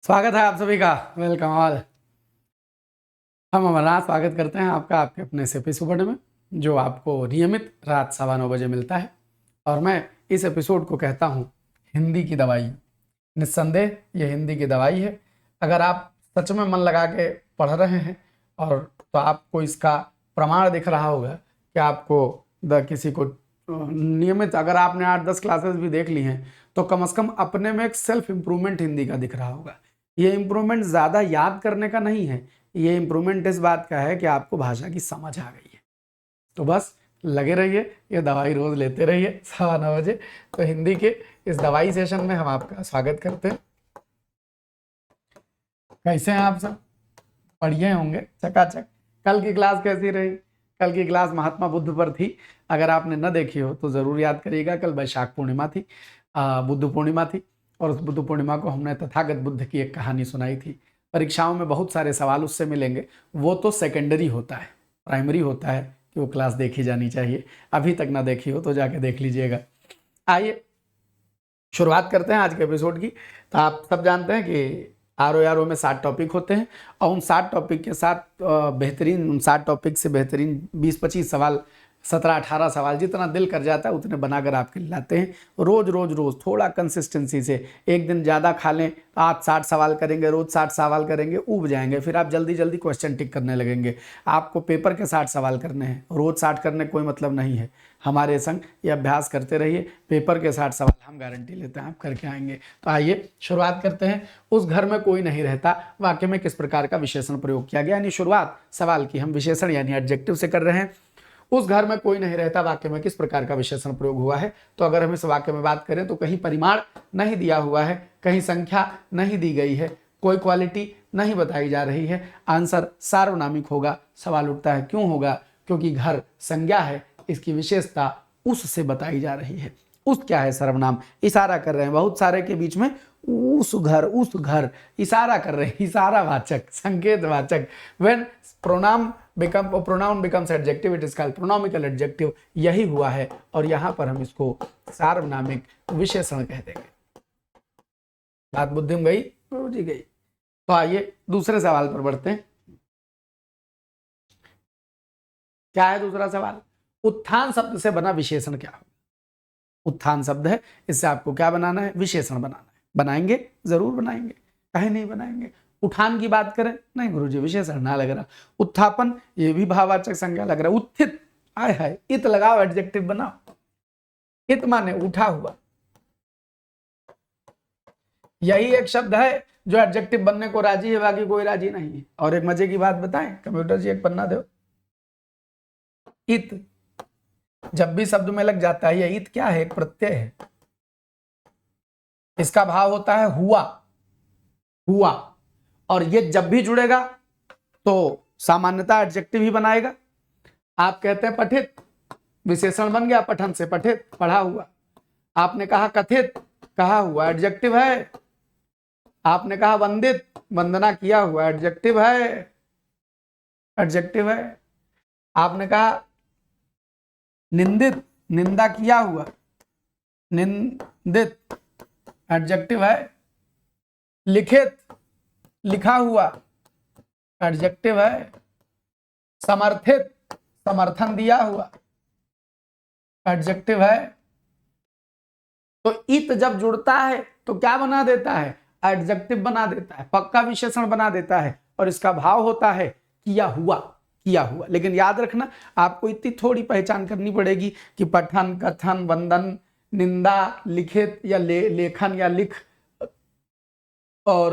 स्वागत है आप सभी का। Welcome all. हम अमरनाथ स्वागत करते हैं आपका आपके अपने इस एपिसोड में, जो आपको नियमित रात 9:15 बजे मिलता है। और मैं इस एपिसोड को कहता हूँ हिंदी की दवाई। निस्संदेह ये हिंदी की दवाई है। अगर आप सच में मन लगा के पढ़ रहे हैं और तो आपको इसका प्रमाण दिख रहा होगा कि आपको किसी को नियमित, अगर आपने 8-10 क्लासेस भी देख ली हैं तो कम से कम अपने में एक सेल्फ इम्प्रूवमेंट हिंदी का दिख रहा होगा। ये इम्प्रूवमेंट ज़्यादा याद करने का नहीं है, ये इम्प्रूवमेंट इस बात का है कि आपको भाषा की समझ आ गई है। तो बस लगे रहिए, ये दवाई रोज लेते रहिए 9:15 बजे। तो हिंदी के इस दवाई सेशन में हम आपका स्वागत करते हैं। कैसे हैं आप सब? पढ़िए होंगे चकाचक। कल की क्लास कैसी रही? कल की क्लास महात्मा बुद्ध पर थी। अगर आपने न देखी हो तो ज़रूर याद करिएगा। कल वैशाख पूर्णिमा थी, बुद्ध पूर्णिमा थी, और उस बुद्ध पूर्णिमा को हमने तथागत बुद्ध की एक कहानी सुनाई थी। परीक्षाओं में बहुत सारे सवाल उससे मिलेंगे। वो तो सेकेंडरी होता है, प्राइमरी होता है कि वो क्लास देखी जानी चाहिए। अभी तक ना देखी हो तो जाके देख लीजिएगा। आइए शुरुआत करते हैं आज के एपिसोड की। तो आप सब जानते हैं कि RO में 7 टॉपिक होते हैं, और उन 7 टॉपिक के साथ बेहतरीन, उन 7 टॉपिक से बेहतरीन 20-25 सवाल, 17-18 सवाल, जितना दिल कर जाता है उतने बनाकर आपके लाते हैं। रोज रोज रोज थोड़ा कंसिस्टेंसी से, एक दिन ज़्यादा खा लें तो आप 60 सवाल करेंगे, रोज 60 सवाल करेंगे, ऊब जाएंगे, फिर आप जल्दी जल्दी क्वेश्चन टिक करने लगेंगे। आपको पेपर के 60 सवाल करने हैं, रोज 60 करने कोई मतलब नहीं है। हमारे संग ये अभ्यास करते रहिए, पेपर के 60 सवाल हम गारंटी लेते हैं आप करके आएंगे। तो आइए शुरुआत करते हैं। उस घर में कोई नहीं रहता वाक्य में किस प्रकार का विशेषण प्रयोग किया गया। यानी शुरुआत सवाल की हम विशेषण यानी एडजेक्टिव से कर रहे हैं। उस घर में कोई नहीं रहता वाक्य में किस प्रकार का विशेषण प्रयोग हुआ है। तो अगर हम इस वाक्य में बात करें तो कहीं परिमाण नहीं दिया हुआ है, कहीं संख्या नहीं दी गई है, कोई क्वालिटी नहीं बताई जा रही है, आंसर सार्वनामिक होगा। सवाल उठता है क्यों होगा? क्योंकि घर संज्ञा है, इसकी विशेषता उससे बताई जा रही है। उस क्या है? सर्वनाम। इशारा कर रहे हैं, बहुत सारे के बीच में उस घर इशारा कर रहे हैं, इशारा वाचक, संकेत वाचक। When pronoun becomes adjective, it is called pronomical adjective। यही हुआ है, और यहां पर हम इसको सार्वनामिक विशेषण कह देंगे। बात बुद्धि में गई? जी गई। तो आइए दूसरे सवाल पर बढ़ते हैं। क्या है दूसरा सवाल? उत्थान शब्द से बना विशेषण क्या होगा? उत्थान शब्द है, इससे आपको क्या बनाना है? विशेषण बनाना है। बनाएंगे? जरूर बनाएंगे, कहीं नहीं बनाएंगे। उठान की बात करें, नहीं गुरुजी विशेषण ना लग रहा। उत्थापन, ये भी भाववाचक संज्ञा लग रहा है। उत्थित, आय हाय, इत लगाओ, एडजेक्टिव बनाओ। इत माने उठा हुआ। यही एक शब्द है जो एडजेक्टिव बनने को राजी है, बाकी कोई राजी नहीं है। और एक मजे की बात बताएं, कंप्यूटर जी एक पन्ना दो। इत जब भी शब्द में लग जाता है, ये इत क्या है? एक प्रत्यय है। इसका भाव होता है हुआ, हुआ। और ये जब भी जुड़ेगा तो सामान्यता एडजेक्टिव ही बनाएगा। आप कहते हैं पठित, विशेषण बन गया पठन से, पठित पढ़ा हुआ। आपने कहा कथित, कहा हुआ, एडजेक्टिव है। आपने कहा वंदित, वंदना किया हुआ, एडजेक्टिव है, एडजेक्टिव है। आपने कहा निंदित, निंदा किया हुआ, निंदित, एडजेक्टिव है। लिखित, लिखा हुआ, एडजेक्टिव है। समर्थित, समर्थन दिया हुआ, एडजेक्टिव है। तो इत जब जुड़ता है तो क्या बना देता है? एडजेक्टिव बना देता है, पक्का विशेषण बना देता है। और इसका भाव होता है किया हुआ, किया हुआ। लेकिन याद रखना, आपको इतनी थोड़ी पहचान करनी पड़ेगी कि पठन, कथन, वंदन, निंदा, लिखित या लेखन या लिख और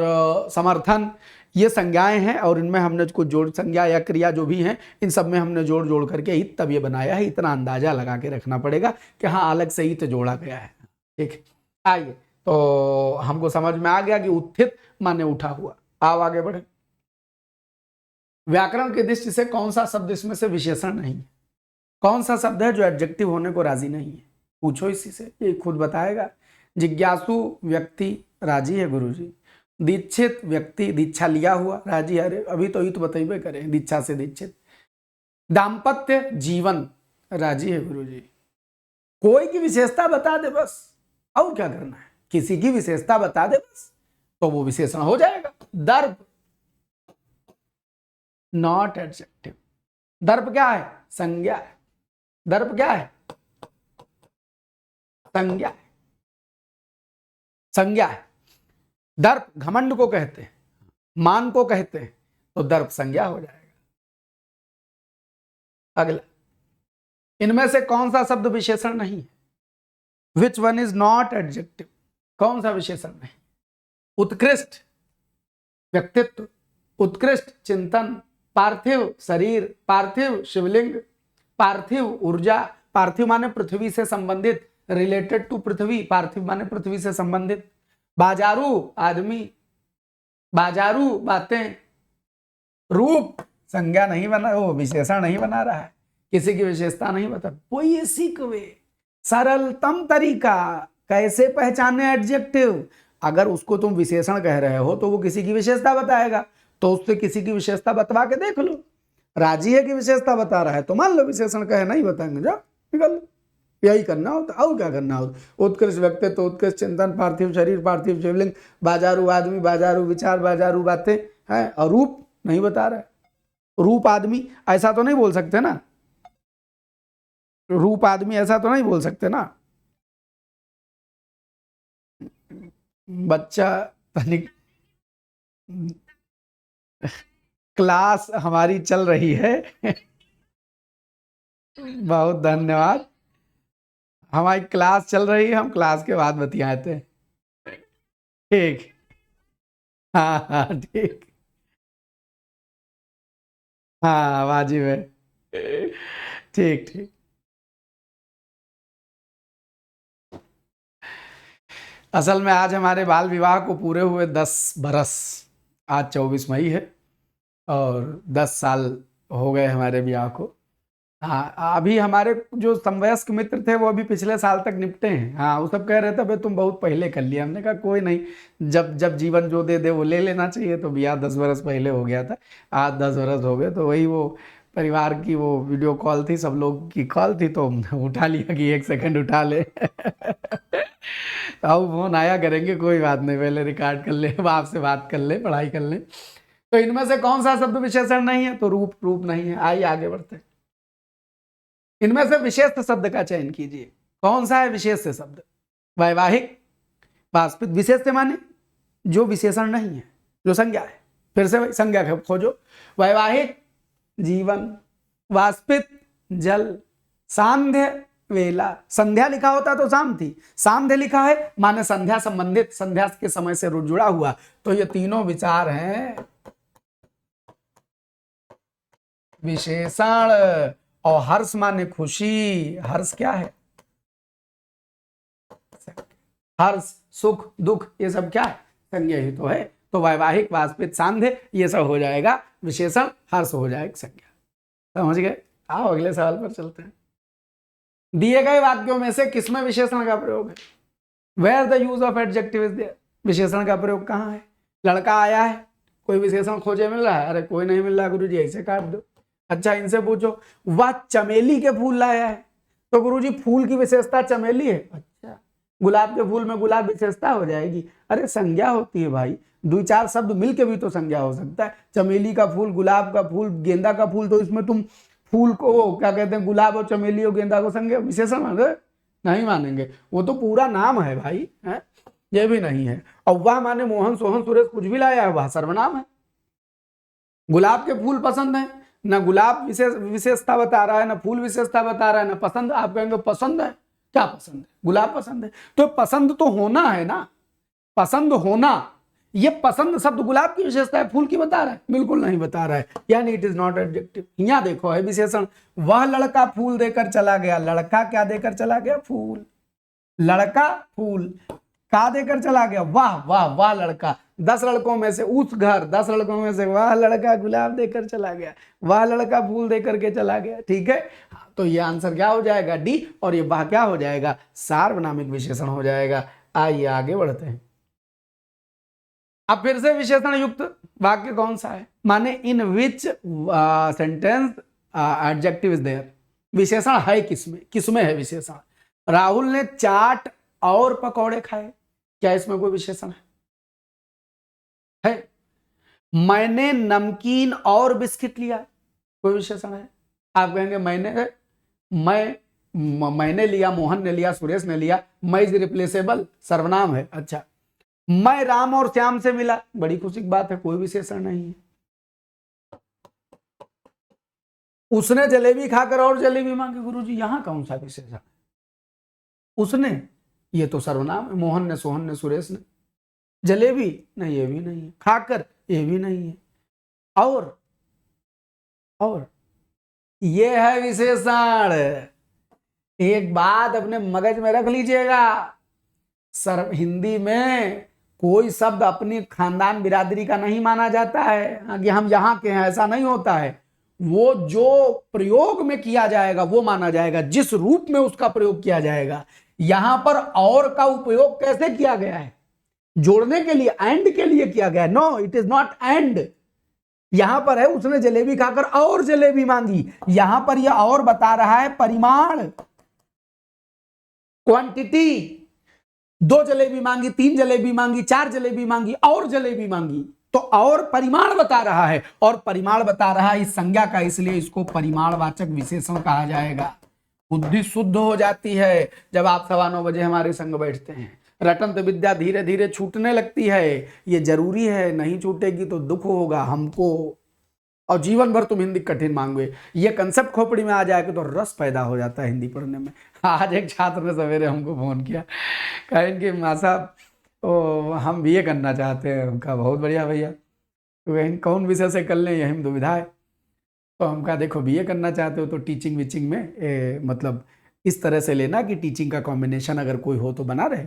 समर्थन, ये संज्ञाएं हैं। और इनमें हमने कुछ जोड़ संज्ञा या क्रिया जो भी हैं, इन सब में हमने जोड़ जोड़ करके इत तब ये बनाया है। इतना अंदाजा लगा के रखना पड़ेगा कि हाँ अलग से इत जोड़ा गया है। ठीक, आइए तो हमको समझ में आ गया कि उत्थित माने उठा हुआ। आओ आगे बढ़े। व्याकरण की दृष्टि से कौन सा शब्द इसमें से विशेषण नहीं है? कौन सा शब्द है जो एडजेक्टिव होने को राजी नहीं है? पूछो इसी से, ये खुद बताएगा। जिज्ञासु व्यक्ति राजी है गुरुजी। दीक्षित व्यक्ति, दीक्षा लिया हुआ, राजी। अरे अभी तो इत बतेबे करें, दीक्षा से दीक्षित। दाम्पत्य जीवन, राजी है गुरुजी। कोई की विशेषता बता दे बस, और क्या करना है? किसी की विशेषता बता दे बस, तो वो विशेषण हो जाएगा। दर्प नॉट एडजेक्टिव। दर्प क्या है? संज्ञा है। दर्प क्या है? संज्ञा है। संज्ञा है। दर्प घमंड को कहते हैं, मान को कहते हैं, तो दर्प संज्ञा हो जाएगा। अगला, इनमें से कौन सा शब्द विशेषण नहीं है? Which one is not adjective? कौन सा विशेषण नहीं? उत्कृष्ट व्यक्तित्व, उत्कृष्ट चिंतन, पार्थिव शरीर, पार्थिव शिवलिंग, पार्थिव ऊर्जा, पार्थिव माने पृथ्वी से संबंधित, रिलेटेड टू पृथ्वी, पार्थिव माने पृथ्वी से संबंधित, बाजारू आदमी, बाजारू बातें, रूप संज्ञा नहीं बना, वो विशेषण नहीं बना रहा है, किसी की विशेषता नहीं बता। कोई ये सीख वे सरलतम तरीका कैसे पहचाने एडजेक्टिव। अगर उसको तुम विशेषण कह रहे हो तो वो किसी की विशेषता बताएगा, तो उससे किसी की विशेषता बतवा के देख लो। राजी है कि विशेषता बता रहा है तो मान लो विशेषण कहे, नहीं बताएंगे जाओ निकल लो। यही करना होता, और क्या करना होता? उत्कृष्ट व्यक्तित्व, उत्कृष्ट चिंतन, पार्थिव शरीर, पार्थिव शिवलिंग, बाजारू आदमी, बाजारू विचार, बाजारू बातें हैं, और रूप नहीं बता रहा है। रूप आदमी ऐसा तो नहीं बोल सकते ना, रूप आदमी ऐसा तो नहीं बोल सकते ना। बच्चा तनिक, क्लास हमारी चल रही है। बहुत धन्यवाद। हमारी क्लास चल रही है, हम क्लास के बाद बतियाते हैं। ठीक, हाँ हाँ ठीक, हाँ वाजिब है। ठीक ठीक। असल में आज हमारे बाल विवाह को पूरे हुए 10 बरस। आज 24 मई है और 10 साल हो गए हमारे ब्याह को। हाँ, अभी हमारे जो समवयस्क मित्र थे वो अभी पिछले साल तक निपटे हैं। हाँ, वो सब कह रहे थे भाई तुम बहुत पहले कर लिया। हमने कहा कोई नहीं, जब जब जीवन जो दे दे वो ले लेना चाहिए। तो ब्याह 10 बरस पहले हो गया था, आज 10 बरस हो गए। तो वही वो परिवार की वो वीडियो कॉल थी, सब लोग की कॉल थी, तो उठा लिया कि 1 सेकंड उठा ले। अब फोन आया करेंगे, कोई बात नहीं, पहले रिकॉर्ड कर ले, आपसे बात कर ले, पढ़ाई कर ले। तो इनमें से कौन सा शब्द विशेषण नहीं है? तो रूप, रूप नहीं है। आइए आगे बढ़ते हैं। इनमें से विशेष शब्द का चयन कीजिए। कौन सा है विशेष शब्द? वैवाहिक, वास्तविक। विशेष माने जो विशेषण नहीं है, जो संज्ञा है। फिर से संज्ञा खोजो। वैवाहिक जीवन, वास्तविक जल, सांध्य वेला। संध्या लिखा होता तो शाम थी, सांध्य लिखा है माने संध्या संबंधित, संध्या के समय से जुड़ा हुआ। तो ये तीनों विचार हैं विशेषण। और हर्ष माने खुशी। हर्ष क्या है? हर्ष, सुख, दुख, ये सब क्या है? संज्ञा ही तो है। तो वैवाहिक, वास्तविक, सांध्य ये सब हो जाएगा विशेषण, हर्ष हो जाएगा संज्ञा। समझ गए? आओ अगले सवाल पर चलते हैं। दिए गए वाक्यों में से किसमें विशेषण का प्रयोग है? Where the use of adjective is there. विशेषण का प्रयोग कहाँ है? लड़का आया है, कोई विशेषण खोजे मिल रहा है? अरे कोई नहीं मिल रहा गुरुजी, ऐसे काट दो। अच्छा, इनसे पूछो वह चमेली के फूल लाया है, तो गुरुजी फूल की विशेषता चमेली है। अच्छा, गुलाब के फूल में गुलाब विशेषता हो जाएगी? अरे संज्ञा होती है भाई, 2-4 शब्द मिलके भी तो संज्ञा हो सकता है। चमेली का फूल, गुलाब का फूल, गेंदा का फूल, तो इसमें तुम फूल को क्या कहते हैं, गुलाब और चमेली और गेंदा को संज्ञा विशेषण माने? नहीं मानेंगे, वो तो पूरा नाम है भाई, है? ये भी नहीं है। और वह माने मोहन, सोहन, सुरेश कुछ भी लाया है, वह सर्वनाम है। गुलाब के फूल पसंद है, ना गुलाब विशेषता बता रहा है, ना फूल विशेषता बता रहा है, ना पसंद। आप कहेंगे पसंद है, क्या पसंद है? गुलाब पसंद है। तो पसंद तो होना है ना, पसंद होना। ये पसंद शब्द गुलाब की विशेषता है, फूल की बता रहा है? बिल्कुल नहीं बता रहा है, यानी इट इज नॉट एडजेक्टिव। यहाँ देखो है विशेषण। वह लड़का फूल देकर चला गया। लड़का क्या देकर चला गया? फूल। लड़का फूल का देकर चला गया। वाह वाह वाह लड़का। 10 लड़कों में से उस घर, 10 लड़कों में से वह लड़का गुलाब देकर चला गया, वह लड़का फूल देकर के चला गया। ठीक है, तो ये आंसर क्या हो जाएगा? डी। और ये वाह क्या हो जाएगा? सार्वनामिक विशेषण हो जाएगा। आइए आगे बढ़ते हैं। अब फिर से विशेषण युक्त वाक्य कौन सा है? माने in which sentence adjective is there. विशेषण है किसमें? किसमें है विशेषण? राहुल ने चाट और पकौड़े खाए, क्या इसमें कोई विशेषण है? मैंने नमकीन और बिस्किट लिया, कोई विशेषण है? आप कहेंगे मैंने लिया, मोहन ने लिया, सुरेश ने लिया, मैं इज रिप्लेसेबल, सर्वनाम है। अच्छा, मैं राम और श्याम से मिला, बड़ी खुशी की बात है, कोई विशेषण नहीं है। उसने जलेबी खाकर और जलेबी मांगी, गुरुजी यहां कौन सा विशेषण? उसने, ये तो सर्वनाम है। मोहन ने, सोहन ने, सुरेश ने। जलेबी नहीं, ये भी नहीं है। खाकर, ये भी नहीं है। और ये है विशेषण। एक बात अपने मगज में रख लीजिएगा, सर हिंदी में कोई शब्द अपनी खानदान बिरादरी का नहीं माना जाता है कि हम यहाँ के हैं, ऐसा नहीं होता है। वो जो प्रयोग में किया जाएगा वो माना जाएगा, जिस रूप में उसका प्रयोग किया जाएगा। यहां पर और का उपयोग कैसे किया गया है? जोड़ने के लिए, एंड के लिए किया गया है। No, it is not and. यहां पर है उसने जलेबी खाकर और जलेबी मांगी, यहां पर यह और बता रहा है परिमाण, क्वांटिटी। 2 जलेबी मांगी, 3 जलेबी मांगी, 4 जलेबी मांगी, और जलेबी मांगी, तो और परिमाण बता रहा है। और परिमाण बता रहा है इस संज्ञा का, इसलिए इसको परिमाणवाचक विशेषण कहा जाएगा। बुद्धि शुद्ध हो जाती है जब आप 9:15 बजे हमारे संग बैठते हैं। रटंत विद्या धीरे धीरे छूटने लगती है, ये जरूरी है, नहीं छूटेगी तो दुख होगा हमको, और जीवन भर तुम हिंदी कठिन मांगोगे। ये कंसेप्ट खोपड़ी में आ जाएगा तो रस पैदा हो जाता है हिंदी पढ़ने में। आज एक छात्र ने सवेरे हमको फोन किया, कहें कि माँ साहब हम बीए करना चाहते हैं। उनका बहुत बढ़िया भैया, तो कौन विषय से कर लें, यही दुविधा है। तो हम कहा देखो बीए करना चाहते हो तो टीचिंग विचिंग में मतलब इस तरह से लेना कि टीचिंग का कॉम्बिनेशन अगर कोई हो तो बना रहे।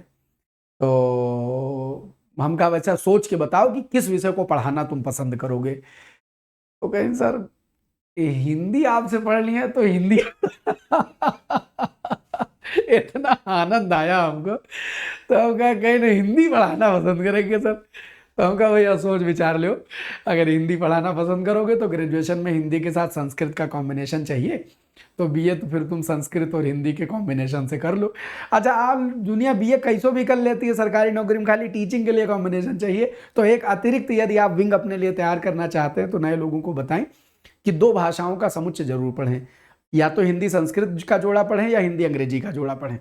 तो हम कहा वैसा सोच के बताओ कि किस विषय को पढ़ाना तुम पसंद करोगे। तो कहें सर हिंदी आपसे पढ़ ली है तो हिंदी इतना आनंद आया हमको, तो हम कहा कहीं ना हिंदी पढ़ाना पसंद करेंगे सर। तो हम कहा भैया सोच विचार लो, अगर हिंदी पढ़ाना पसंद करोगे तो ग्रेजुएशन में हिंदी के साथ संस्कृत का कॉम्बिनेशन चाहिए, तो बीए तो फिर तुम संस्कृत और हिंदी के कॉम्बिनेशन से कर लो। अच्छा, आप दुनिया बीए कैसो भी कर लेती है, सरकारी नौकरी में खाली टीचिंग के लिए कॉम्बिनेशन चाहिए। तो एक अतिरिक्त यदि आप विंग अपने लिए तैयार करना चाहते हैं तो नए लोगों को बताएं कि 2 भाषाओं का समुच्चय जरूर पढ़ें, या तो हिंदी संस्कृत का जोड़ा पढ़ें या हिंदी अंग्रेजी का जोड़ा पढ़ें।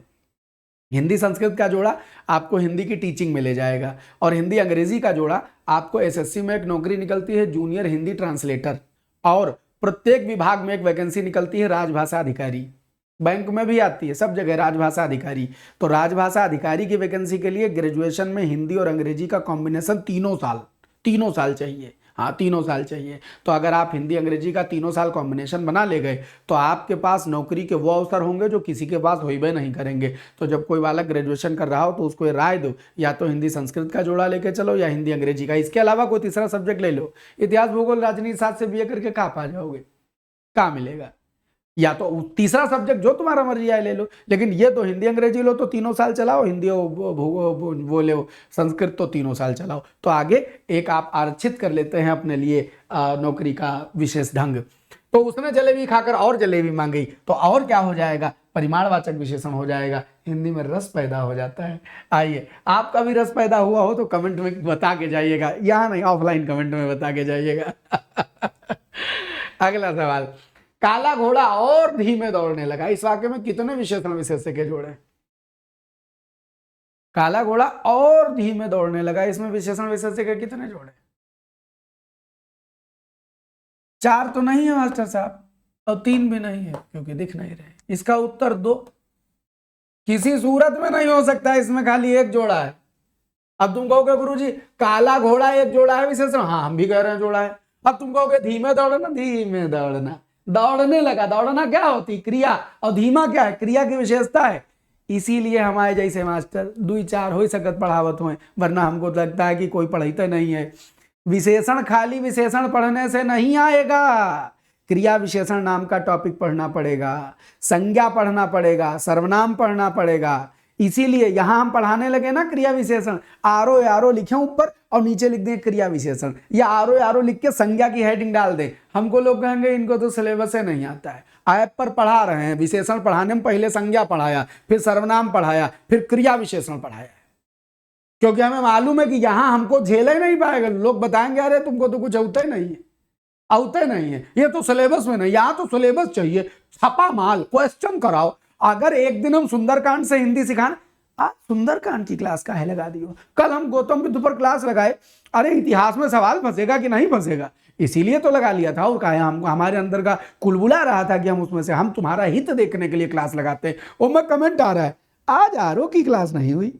हिंदी संस्कृत का जोड़ा आपको हिंदी की टीचिंग में ले जाएगा, और हिंदी अंग्रेजी का जोड़ा आपको एसएससी में एक नौकरी निकलती है जूनियर हिंदी ट्रांसलेटर, और प्रत्येक विभाग में एक वैकेंसी निकलती है राजभाषा अधिकारी। बैंक में भी आती है, सब जगह राजभाषा अधिकारी। तो राजभाषा अधिकारी की वैकेंसी के लिए ग्रेजुएशन में हिंदी और अंग्रेजी का कॉम्बिनेशन तीनों साल चाहिए। हाँ, 3 साल चाहिए। तो अगर आप हिंदी अंग्रेजी का 3 साल कॉम्बिनेशन बना ले गए तो आपके पास नौकरी के वो अवसर होंगे जो किसी के पास होइबे नहीं करेंगे। तो जब कोई बालक ग्रेजुएशन कर रहा हो तो उसको ये राय दो, या तो हिंदी संस्कृत का जोड़ा लेके चलो या हिंदी अंग्रेजी का, इसके अलावा कोई तीसरा सब्जेक्ट ले लो। इतिहास, भूगोल, राजनीति शास्त्र से बीए करके कहाँ पा जाओगे, कहाँ मिलेगा? या तो तीसरा सब्जेक्ट जो तुम्हारा मर्जी आए ले लो, लेकिन ये तो हिंदी अंग्रेजी लो तो 3 साल चलाओ, हिंदी वो ले संस्कृत तो 3 साल चलाओ। तो आगे एक आप आरक्षित कर लेते हैं अपने लिए नौकरी का विशेष ढंग। तो उसने जलेबी खाकर और जलेबी मांगी, तो और क्या हो जाएगा? परिमाणवाचक विशेषण हो जाएगा। हिंदी में रस पैदा हो जाता है। आइए, आपका भी रस पैदा हुआ हो तो कमेंट में बता के जाइएगा, यहाँ नहीं ऑफलाइन कमेंट में बता के जाइएगा। अगला सवाल, काला घोड़ा और धीमे दौड़ने लगा, इस वाक्य में कितने विशेषण विशेष्य के जोड़े? काला घोड़ा और धीमे दौड़ने लगा, इसमें विशेषण विशेष्य के कितने जोड़े? 4 तो नहीं है मास्टर साहब, और 3 भी नहीं है क्योंकि दिख नहीं रहे। इसका उत्तर 2, किसी सूरत में नहीं हो सकता, इसमें खाली एक जोड़ा है। अब तुम कहोगे गुरुजी काला घोड़ा एक जोड़ा है विशेषण, हाँ हम भी कह रहे हैं जोड़ा है। अब तुम कहोगे धीमे दौड़ना, धीमे दौड़ना, दौड़ने लगा, दौड़ना क्या होती? क्रिया, और धीमा क्या है? क्रिया की विशेषता है। इसीलिए हमारे जैसे मास्टर 2-4 हो सकत पढ़ावत हुए, वरना हमको लगता है कि कोई पढ़ाते नहीं है। विशेषण खाली विशेषण पढ़ने से नहीं आएगा, क्रिया विशेषण नाम का टॉपिक पढ़ना पड़ेगा, संज्ञा पढ़ना पड़ेगा, सर्वनाम पढ़ना पड़ेगा। इसीलिए यहां हम पढ़ाने लगे ना क्रिया विशेषण, आरो लिखे ऊपर और नीचे लिख दें क्रिया विशेषण, या आरो लिख के संज्ञा की हेडिंग डाल दें। हमको लोग कहेंगे इनको तो सिलेबस से नहीं आता है। ऐप पर पढ़ा रहे हैं, विशेषण पढ़ाने में पहले संज्ञा पढ़ाया, फिर सर्वनाम पढ़ाया, फिर क्रिया विशेषण पढ़ाया। क्योंकि हमें मालूम है कि यहां हमको झेला ही नहीं पाएगा। लोग बताएंगे अरे तुमको तो कुछ आता ही नहीं है, आता नहीं है, ये तो सिलेबस में नहीं। यहाँ तो सिलेबस चाहिए, छपा माल, क्वेश्चन कराओ। अगर एक दिन हम सुंदरकांड से हिंदी सिखाना, आज सुंदरकांड की क्लास काहे लगा दियो, कल हम गौतम बुद्ध पर क्लास लगाए, अरे इतिहास में सवाल फंसेगा कि नहीं फंसेगा, इसीलिए तो लगा लिया था। और कहा हम, हमारे अंदर का कुलबुला रहा था कि हम उसमें से, हम तुम्हारा हित देखने के लिए क्लास लगाते हैं। और मैं कमेंट आ रहा है आज आरओ की क्लास नहीं हुई,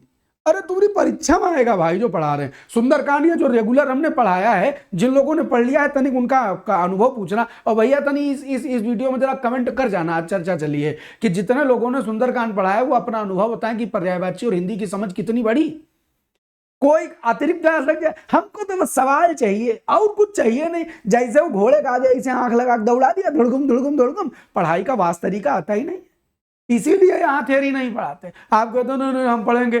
अरे तुम्हारी परीक्षा में आएगा भाई जो पढ़ा रहे हैं। सुंदरकांड ये जो रेगुलर हमने पढ़ाया है, जिन लोगों ने पढ़ लिया है तनिक उनका अनुभव पूछना। और भैया तनी इस वीडियो में जरा कमेंट कर जाना, आज चर्चा चली है कि जितने लोगों ने सुंदरकांड पढ़ा है वो अपना अनुभव बताएं कि पर्यायवाची और हिंदी की समझ कितनी बड़ी। कोई अतिरिक्त क्लास लग जाए, हमको तो बस सवाल चाहिए और कुछ चाहिए नहीं। जैसे वो घोड़े का जैसे आंख लगा दौड़ा दिया, धुड़गुम धुड़गुम धुड़गुम, पढ़ाई का वास तरीका आता ही नहीं, इसीलिए यहाँ थ्योरी नहीं पढ़ाते। आप कहते नहीं नहीं हम पढ़ेंगे,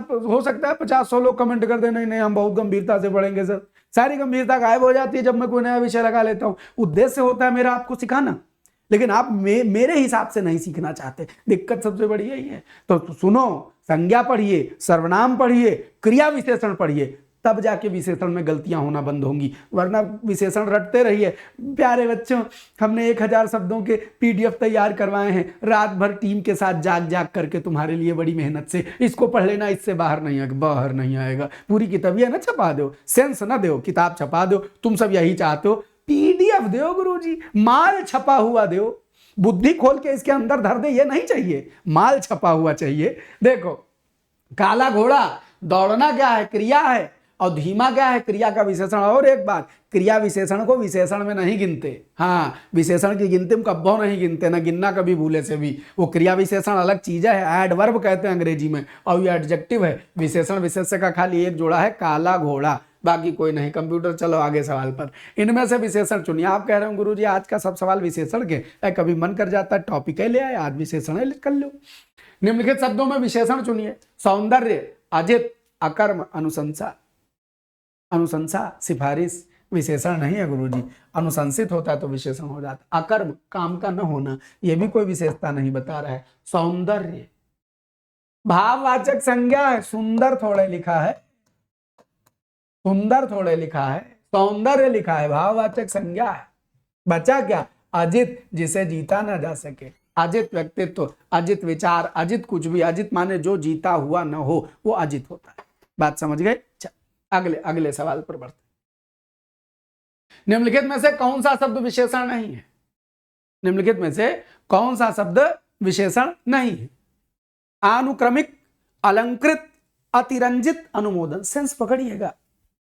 हो सकता है 50-100 लोग कमेंट कर दे नहीं नहीं हम बहुत गंभीरता से पढ़ेंगे सर। सारी गंभीरता गायब हो जाती है जब मैं कोई नया विषय लगा लेता हूँ। उद्देश्य होता है मेरा आपको सिखाना, लेकिन आप मेरे हिसाब से नहीं सीखना चाहते। दिक्कत सबसे बड़ी यही है। तो सुनो, संज्ञा पढ़िए, सर्वनाम पढ़िए, क्रिया विशेषण पढ़िए, तब जाके विशेषण में गलतियां होना बंद होंगी, वरना विशेषण रटते रहिए। प्यारे बच्चों, हमने 1000 शब्दों के पीडीएफ तैयार करवाए हैं, रात भर टीम के साथ जाग जाग करके तुम्हारे लिए बड़ी मेहनत से। इसको पढ़ लेना, इससे बाहर नहीं आएगा। पूरी किताबियां ना छपा दो, सेंस ना दो, किताब छपा दो। तुम सब यही चाहते हो, पीडीएफ दो गुरुजी, माल छपा हुआ दो, बुद्धि खोल के इसके अंदर धर दे, ये नहीं चाहिए, माल छपा हुआ चाहिए। देखो, काला घोड़ा दौड़ना क्या है, क्रिया है, और धीमा क्या है, क्रिया का विशेषण। और एक बात, क्रिया विशेषण को विशेषण में नहीं गिनते। हाँ, विशेषण की गिनती में कब्बों नहीं गिनते, ना गिनना कभी भूले से भी। वो क्रिया विशेषण अलग चीज है, एडवर्ब कहते हैं अंग्रेजी में, और ये एडजेक्टिव है। विशेषण विशेष्य का खाली एक जोड़ा है, काला घोड़ा, बाकी कोई नहीं। कंप्यूटर चलो आगे सवाल पर, इनमें से विशेषण चुनिए। आप कह रहे हो गुरुजी आज का सब सवाल विशेषण के, कभी मन कर जाता है टॉपिक ले आए, आज विशेषण कर लो। निम्नलिखित शब्दों में विशेषण चुनिए। सौंदर्य, अजित, अकर्म, अनुशंसा। अनुशंसा सिफारिश विशेषण नहीं है गुरुजी, अनुशंसित होता है तो विशेषण हो जाता। अकर्म, काम का न होना, यह भी कोई विशेषता नहीं बता रहा है। सौंदर्य भाववाचक संज्ञा है, सुंदर थोड़े लिखा है, सुंदर थोड़े लिखा है, सौंदर्य लिखा है, भाववाचक संज्ञा है। बचा क्या, अजित, जिसे जीता ना जा सके। अजित व्यक्तित्व, अजित विचार, अजित कुछ भी, अजित माने जो जीता हुआ न हो, वो अजित होता है। बात समझ गए? अगले सवाल पर बढ़ते। निम्नलिखित में से कौन सा शब्द विशेषण नहीं है? निम्नलिखित में से कौन सा शब्द विशेषण नहीं है? अनुक्रमिक, अलंकृत, अतिरंजित, अनुमोदन। सेंस पकड़िएगा,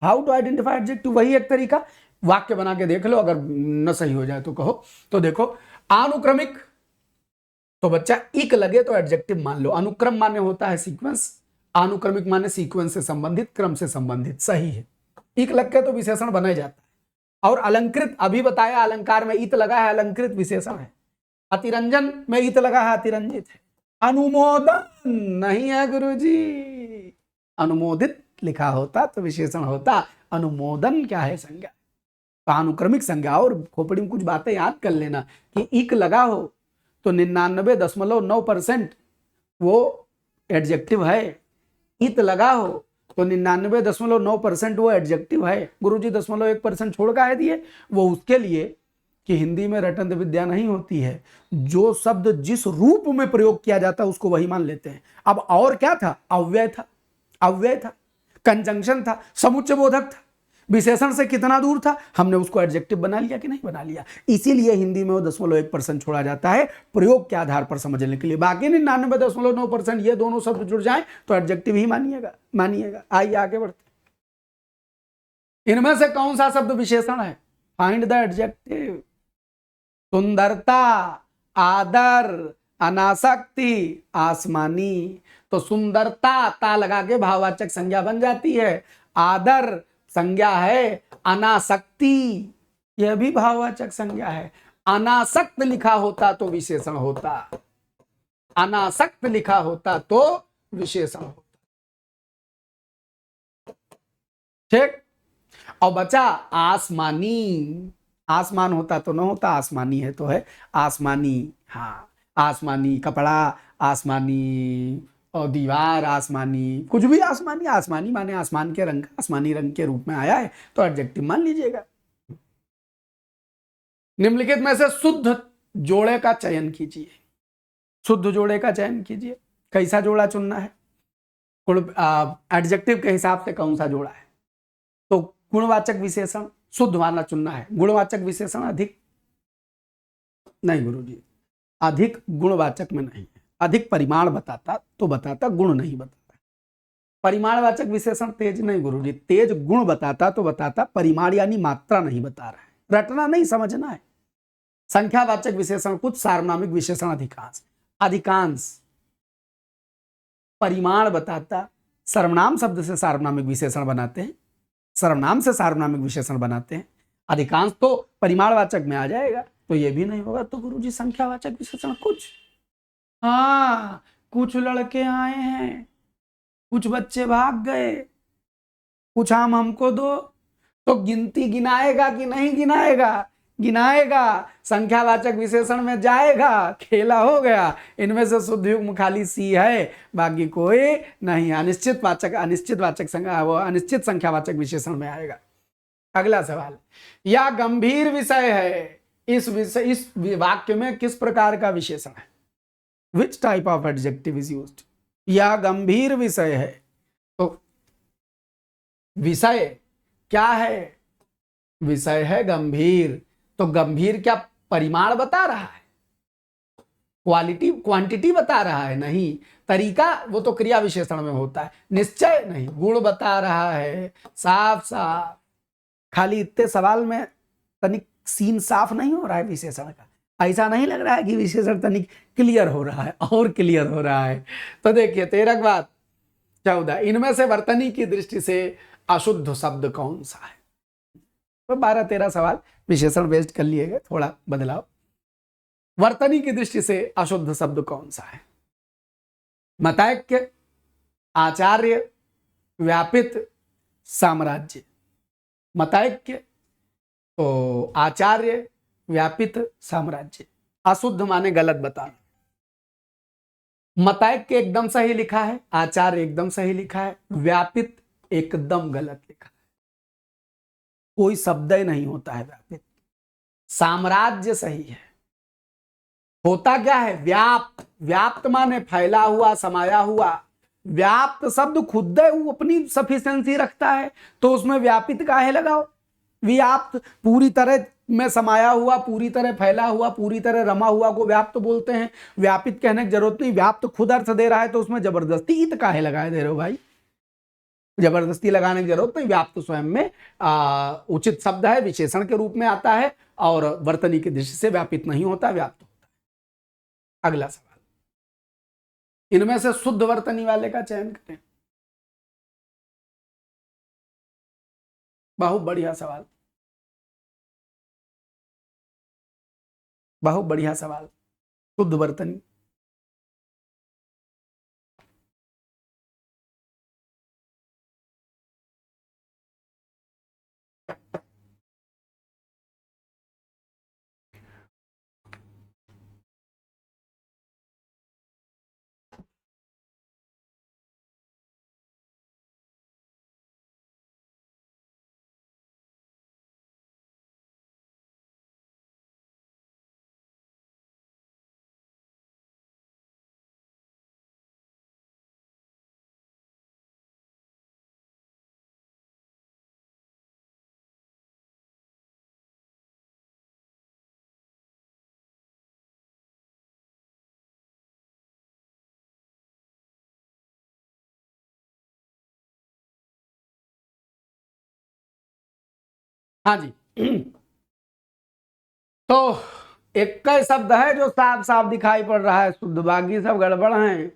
हाउ टू आइडेंटिफाई एडजेक्टिव, वही एक तरीका। वाक्य बना के देख लो, अगर न सही हो जाए तो कहो। तो देखो, अनुक्रमिक तो बच्चा इक लगे तो एडजेक्टिव मान लो। अनुक्रम माने होता है सीक्वेंस, अनुक्रमिक माने सीक्वेंस से संबंधित, क्रम से संबंधित, सही है। इक लग के तो विशेषण बना जाता है। और अलंकृत, अभी बताया अलंकार में इत लगा है, अलंकृत विशेषण है। अतिरंजन में इत लगा है, अतिरंजित है। अनुमोदन नहीं है गुरुजी, अनुमोदित लिखा होता तो विशेषण होता। अनुमोदन क्या है, संज्ञा, तो अनुक्रमिक संज्ञा। और खोपड़ी में कुछ बातें याद कर लेना कि इक लगा हो तो 99.9% वो एडजेक्टिव है, इत लगा हो तो 99.9% वो एडजेक्टिव है। गुरुजी 0.1% छोड़ का है दिए, वो उसके लिए कि हिंदी में रटंत विद्या नहीं होती है, जो शब्द जिस रूप में प्रयोग किया जाता है उसको वही मान लेते हैं। अब और क्या था, अव्यय था, अव्यय था, कंजंक्शन था, समुच्चय बोधक था, विशेषण से कितना दूर था, हमने उसको एडजेक्टिव बना लिया कि नहीं बना लिया। इसीलिए हिंदी में वो 0.1% छोड़ा जाता है प्रयोग के आधार पर समझने के लिए। बाकी 99.9% ये दोनों शब्द जुड़ जाए तो एडजेक्टिव ही मानिएगा। आइए आगे बढ़ते। इनमें से कौन सा शब्द विशेषण है? Find the adjective. सुंदरता, आदर, अनासक्ति, आसमानी। तो सुंदरता ता लगा के भाववाचक संज्ञा बन जाती है, आदर संज्ञा है, अनासक्ति यह भी भाववाचक संज्ञा है। अनासक्त लिखा होता तो विशेषण होता, अनासक्त लिखा होता तो विशेषण होता। ठीक। और बचा आसमानी, आसमान होता तो न होता, आसमानी है तो है, आसमानी। हाँ, आसमानी कपड़ा, आसमानी और दीवार आसमानी, कुछ भी आसमानी, आसमानी माने आसमान के रंग, आसमानी रंग के रूप में आया है तो एडजेक्टिव मान लीजिएगा। निम्नलिखित में से शुद्ध जोड़े का चयन कीजिए। शुद्ध जोड़े का चयन कीजिए। कैसा जोड़ा चुनना है? एडजेक्टिव के हिसाब से कौन सा जोड़ा है? तो गुणवाचक विशेषण शुद्ध वाला चुनना है। गुणवाचक विशेषण अधिक नहीं गुरुजी, अधिक गुणवाचक में नहीं है। अधिक परिमाण बताता तो बताता, गुण नहीं बताता। परिमाणवाचक विशेषण तेज नहीं गुरुजी, तेज गुण बताता तो बताता, परिमाण यानी मात्रा नहीं बता रहा है। रटना नहीं, समझना है। संख्यावाचक विशेषण कुछ, सार्वनामिक विशेषण अधिकांश। अधिकांश परिमाण बताता, सर्वनाम शब्द से सार्वनामिक विशेषण बनाते हैं, सर्वनाम से सार्वनामिक विशेषण बनाते हैं। अधिकांश तो परिमाणवाचक में आ जाएगा, तो ये भी नहीं होगा। तो गुरुजी संख्यावाचक विशेषण कुछ, हाँ कुछ लड़के आए हैं, कुछ बच्चे भाग गए, कुछ आम हमको दो, तो गिनती गिनाएगा कि नहीं गिनाएगा? गिनाएगा। संख्यावाचक विशेषण में जाएगा, खेला हो गया। इनमें से शुद्ध युग्म खाली सी है, बाकी कोई नहीं। अनिश्चित संख्यावाचक विशेषण में आएगा। अगला सवाल, यह गंभीर विषय है। इस वाक्य में किस प्रकार का विशेषण है? Which type of adjective is used? यह गंभीर विषय है। तो विषय क्या है? विषय है गंभीर। तो गंभीर क्या परिमाण बता रहा है? क्वांटिटी बता रहा है? नहीं। तरीका वो तो क्रिया विशेषण में होता है। निश्चय नहीं, गुण बता रहा है। साफ साफ, खाली इतने सवाल में तनिक सीन साफ नहीं हो रहा है विशेषण का। ऐसा नहीं लग रहा है कि विशेषण तनिक क्लियर हो रहा है, और क्लियर हो रहा है। तो देखिए 13 के बाद 14, इनमें से वर्तनी की दृष्टि से अशुद्ध शब्द कौन सा है? तो 12-13 सवाल विशेषण बेस्ड कर लिए गए, थोड़ा बदलाव। वर्तनी की दृष्टि से अशुद्ध शब्द कौन सा है? मतैक्य, आचार्य, व्यापित, साम्राज्य। मतैक्य, तो आचार्य, व्यापित, साम्राज्य। अशुद्ध माने गलत बताना। मतैक्य एकदम सही लिखा है, आचार्य एकदम सही लिखा है, व्यापित एकदम गलत लिखा है। कोई शब्द ही नहीं होता है व्यापित। साम्राज्य सही है। होता क्या है? व्याप्त। व्याप्त माने फैला हुआ, समाया हुआ। व्याप्त शब्द खुद वो अपनी सफिशिएंसी रखता है, तो उसमें व्यापित काहे लगाओ? व्याप्त पूरी तरह में समाया हुआ, पूरी तरह फैला हुआ, पूरी तरह रमा हुआ को व्याप्त बोलते हैं। व्यापित कहने की जरूरत नहीं। व्याप्त खुद अर्थ दे रहा है, तो उसमें जबरदस्ती इत काहे लगाए दे रहे हो भाई? जबरदस्ती लगाने की जरूरत नहीं। व्याप्त स्वयं में उचित शब्द है, विशेषण के रूप में आता है, और वर्तनी की दृष्टि से व्यापित नहीं होता, व्याप्त होता है। अगला सवाल, इनमें से शुद्ध वर्तनी वाले का चयन करें। बहुत बढ़िया सवाल, बहुत बढ़िया सवाल। शुद्ध वर्तनी, हाँ जी। तो एक शब्द है जो साफ साफ दिखाई पड़ रहा है शुद्ध, बाकी सब गड़बड़ हैं।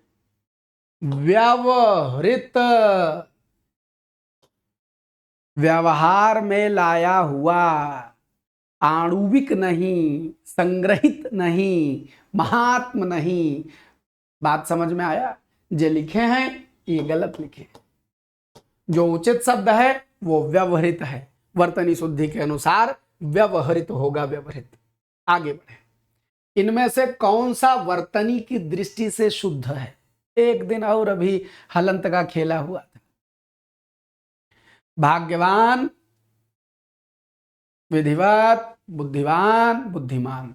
व्यवहृत, व्यवहार में लाया हुआ, आणुविक नहीं, संग्रहित नहीं, महात्म नहीं। बात समझ में आया? जो लिखे हैं ये गलत लिखे। जो उचित शब्द है वो व्यवहृत है। वर्तनी शुद्धि के अनुसार व्यवहृत होगा, व्यवहृत। आगे बढ़े, इनमें से कौन सा वर्तनी की दृष्टि से शुद्ध है? एक दिन और अभी हलंत का खेला हुआ था। भाग्यवान, विधिवत, बुद्धिवान, बुद्धिमान।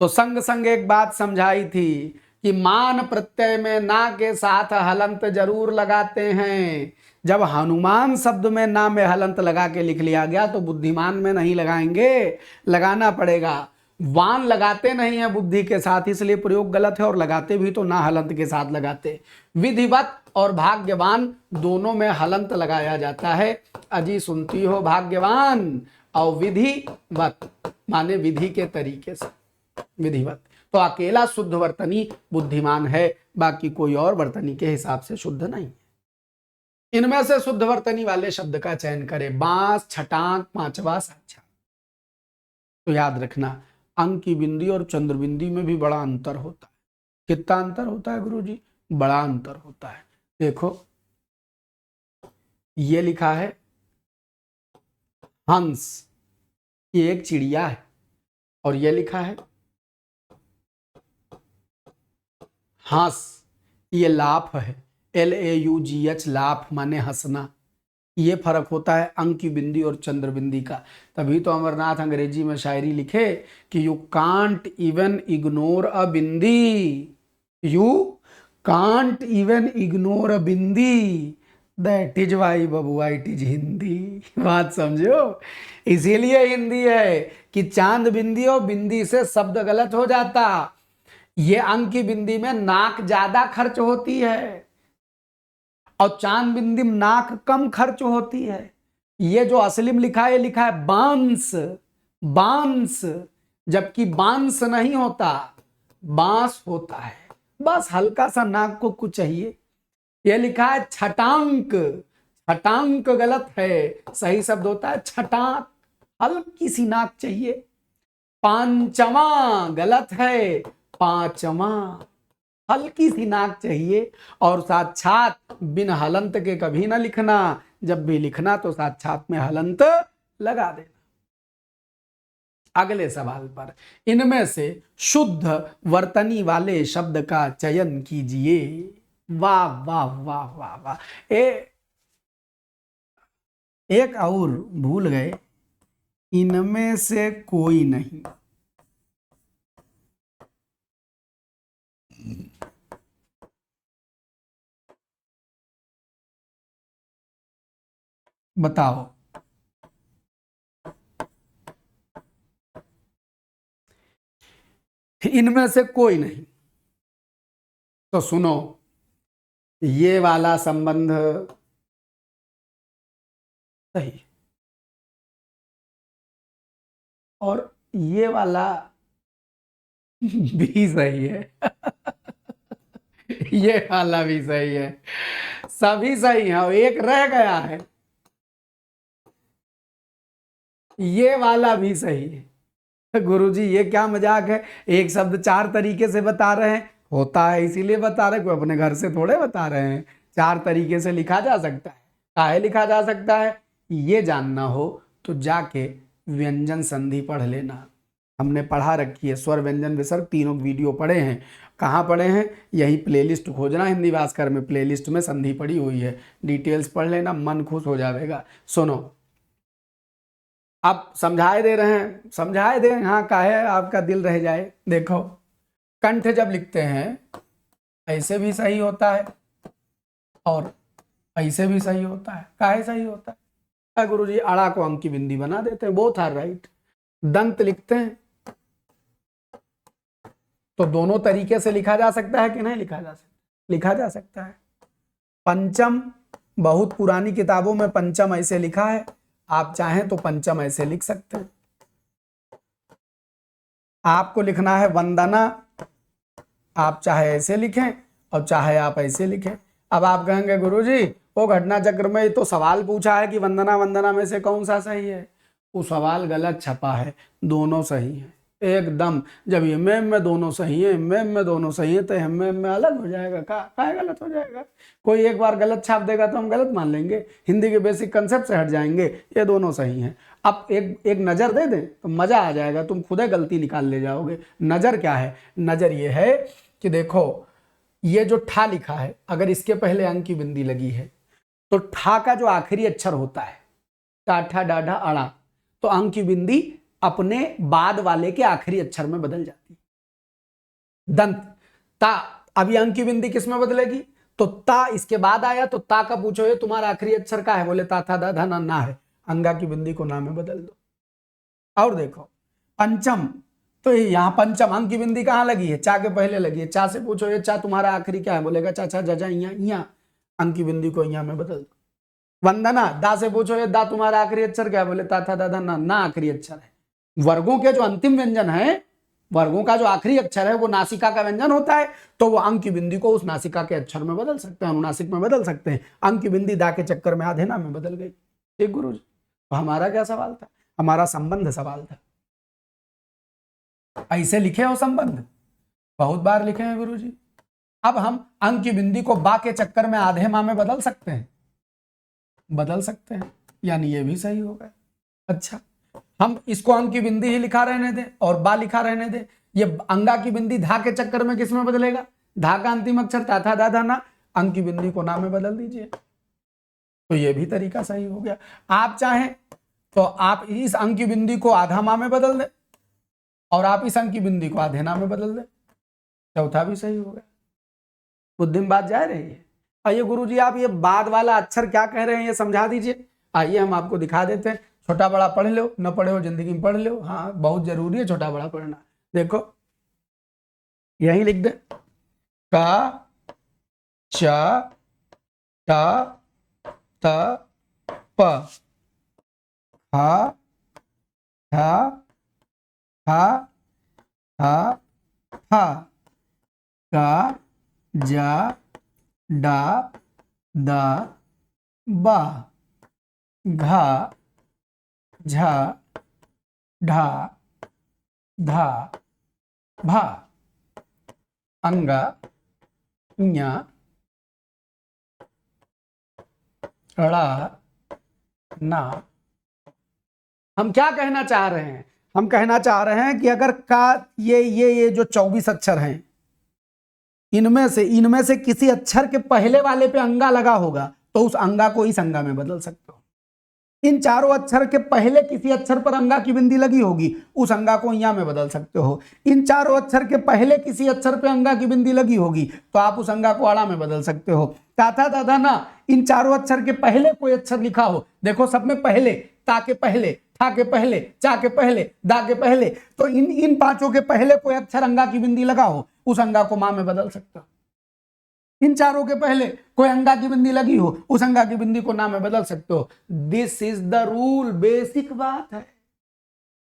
तो संग संग एक बात समझाई थी कि मान प्रत्यय में ना के साथ हलंत जरूर लगाते हैं। जब हनुमान शब्द में ना में हलंत लगा के लिख लिया गया तो बुद्धिमान में नहीं लगाएंगे, लगाना पड़ेगा। वान लगाते नहीं है बुद्धि के साथ, इसलिए प्रयोग गलत है, और लगाते भी तो ना हलंत के साथ लगाते। विधिवत और भाग्यवान दोनों में हलंत लगाया जाता है। अजी सुनती हो भाग्यवान, और विधिवत माने विधि के तरीके से, विधिवत। तो अकेला शुद्ध वर्तनी बुद्धिमान है, बाकी कोई और वर्तनी के हिसाब से शुद्ध नहीं। इनमें से शुद्ध वर्तनी वाले शब्द का चयन करें। बांस, छटाक, पांचवा, साक्षात। तो याद रखना, अंक की बिंदी और चंद्र बिंदी में भी बड़ा अंतर होता है। कितना अंतर होता है गुरुजी? बड़ा अंतर होता है। देखो ये लिखा है हंस, ये एक चिड़िया है, और ये लिखा है हंस, ये लाफ है, LAUGH, लाफ माने हंसना। ये फर्क होता है अंक की बिंदी और चंद्र बिंदी का। तभी तो अमरनाथ अंग्रेजी में शायरी लिखे कि you can't even ignore a bindi, you can't even ignore a bindi, that is why बबुआ इट इज हिंदी। बात समझो, इसीलिए हिंदी है कि चांद बिंदी और बिंदी से शब्द गलत हो जाता। ये अंक की बिंदी में नाक ज्यादा खर्च होती है, और चांद बिंदी में नाक कम खर्च होती है। ये जो असली में लिखा है, लिखा है बांस, बांस, जबकि बांस नहीं होता, बांस होता है। बस हल्का सा नाक को कुछ चाहिए। ये लिखा है छटांक, छटांक गलत है, सही शब्द होता है छटाक, हल्की सी नाक चाहिए। पांचवा गलत है, पांचवा, हल्की सी नाक चाहिए। और साक्षात बिन हलंत के कभी ना लिखना, जब भी लिखना तो साक्षात में हलंत लगा देना। अगले सवाल पर, इनमें से शुद्ध वर्तनी वाले शब्द का चयन कीजिए। वाह वाह वाह वाह वाह। एक और भूल गए, इनमें से कोई नहीं। बताओ, इनमें से कोई नहीं। तो सुनो, ये वाला संबंध सही, और ये वाला भी सही है। ये वाला भी सही है, सभी सही है, और एक रह गया है, ये वाला भी सही है। गुरुजी ये क्या मजाक है, एक शब्द चार तरीके से बता रहे हैं। होता है इसीलिए बता रहे, कोई अपने घर से थोड़े बता रहे हैं। चार तरीके से लिखा जा सकता है। काहे लिखा जा सकता है, ये जानना हो तो जाके व्यंजन संधि पढ़ लेना। हमने पढ़ा रखी है, स्वर व्यंजन विसर्ग तीनों वीडियो पढ़े हैं। कहाँ पढ़े हैं? यही प्लेलिस्ट खोजना, हिंदी भास्कर में प्लेलिस्ट में संधि पड़ी हुई है, डिटेल्स पढ़ लेना, मन खुश हो जाएगा। सुनो, आप समझाए दे रहे हैं, समझाए दे, हाँ काहे आपका दिल रह जाए। देखो, कंठ जब लिखते हैं ऐसे भी सही होता है और ऐसे भी सही होता है। काहे सही होता है? गुरुजी अड़ा को अंक की बिंदी बना देते हैं, बोथ आर राइट। दंत लिखते हैं तो दोनों तरीके से लिखा जा सकता है कि नहीं लिखा जा सकता? लिखा जा सकता है। पंचम, बहुत पुरानी किताबों में पंचम ऐसे लिखा है, आप चाहें तो पंचम ऐसे लिख सकते हैं। आपको लिखना है वंदना, आप चाहे ऐसे लिखें और चाहे आप ऐसे लिखें। अब आप कहेंगे गुरुजी वो घटना चक्र में तो सवाल पूछा है कि वंदना वंदना में से कौन सा सही है। वो सवाल गलत छपा है, दोनों सही है एकदम। जब ये में दोनों सही है, में दोनों सही है, तो हम में अलग हो जाएगा। का गलत हो जाएगा? कोई एक बार गलत छाप देगा तो हम गलत मान लेंगे, हिंदी के बेसिक कंसेप्ट से हट जाएंगे। ये दोनों सही हैं। अब एक नज़र दे दें तो मज़ा आ जाएगा, तुम खुद गलती निकाल ले जाओगे। नज़र क्या है? नज़र ये है कि देखो ये जो ठा लिखा है, अगर इसके पहले अंक की बिंदी लगी है तो ठा का जो आखिरी अक्षर होता है, टाठा डाढ़ा अड़ा, तो अंक की बिंदी अपने बाद वाले के आखिरी अक्षर में बदल जाती है। दंत ता, अभी अंक की बिंदी किस में बदलेगी? तो ता इसके बाद आया, तो ता का पूछो ये तुम्हारा आखिरी अक्षर का है, बोले ता था दा धा ना ना है, अंगा की बिंदी को ना में बदल दो। और देखो पंचम, तो यहाँ पंचम अंक की बिंदी कहाँ लगी है? चा के पहले लगी है। चा से पूछो ये चा तुम्हारा आखिरी क्या है? बोलेगा चा चा जा इया, अंक की बिंदी को इया में बदल दो। वंदना, दा से पूछो ये दा तुम्हारा आखिरी अक्षर क्या है? बोले ता था दादा ना ना आखिरी अक्षर है। वर्गों के जो अंतिम व्यंजन है, वर्गों का जो आखिरी अक्षर है वो नासिका का व्यंजन होता है, तो वो अंक की बिंदी को उस नासिका के अक्षर में बदल सकते हैं, अनुनासिक में बदल सकते हैं। अंक की बिंदी दा के चक्कर में आधे ना में बदल गई। ठीक गुरु जी, तो हमारा क्या सवाल था? हमारा संबंध सवाल था। ऐसे लिखे हो संबंध, बहुत बार लिखे हैं गुरु जी। अब हम अंक की बिंदी को बा के चक्कर में आधे माह में बदल सकते हैं, बदल सकते हैं, यानी ये भी सही होगा। अच्छा, हम इसको अंक की बिंदी ही लिखा रहने दें और बा लिखा रहने दें। ये अंगा की बिंदी धा के चक्कर में किस में बदलेगा? धा का अंतिम अक्षर ता था दा धा ना, अंक की बिंदी को ना में बदल दीजिए, तो ये भी तरीका सही हो गया। आप चाहें तो आप इस अंक की बिंदी को आधा माह में बदल दें और आप इस अंक की बिंदी को आधे ना में बदल दें, चौथा भी सही होगा। बुद्धि में बात जा रही है। आइए गुरुजी, आप ये बाद वाला अक्षर क्या कह रहे हैं ये समझा दीजिए। आइए हम आपको दिखा देते हैं। छोटा बड़ा पढ़ लो, न पढ़े हो जिंदगी में पढ़ लो, हाँ बहुत जरूरी है छोटा बड़ा पढ़ना। देखो यही लिख दे, का चा टा ता प, हा हा हा हा हा, का जा डा दा बा, घा झा ढा धा भा, अंगा ञा अड़ा ना। हम क्या कहना चाह रहे हैं? हम कहना चाह रहे हैं कि अगर का ये जो 24 अक्षर हैं, इनमें से किसी अक्षर के पहले वाले पे अंगा लगा होगा तो उस अंगा को इस अंगा में बदल सकते हो। इन चारों अक्षर के पहले किसी अक्षर पर अंगा की बिंदी लगी होगी, उस अंगा को यहाँ में बदल सकते हो। इन चारों अक्षर के पहले किसी अक्षर पे अंगा की बिंदी लगी होगी तो आप उस अंगा को अड़ा में बदल सकते हो। ताथा दादा ना, इन चारों अक्षर के पहले कोई अक्षर लिखा हो, देखो सब में पहले, ता के पहले, ठा के पहले, चा के पहले, दा के पहले, तो इन पांचों के पहले कोई अक्षर अंगा की बिंदी लगा हो, उस अंगा को मां में बदल सकते हो। इन चारों के पहले कोई अंगा की बिंदी लगी हो, उस अंगा की बिंदी को ना में बदल सकते हो। This is the rule, basic बात है।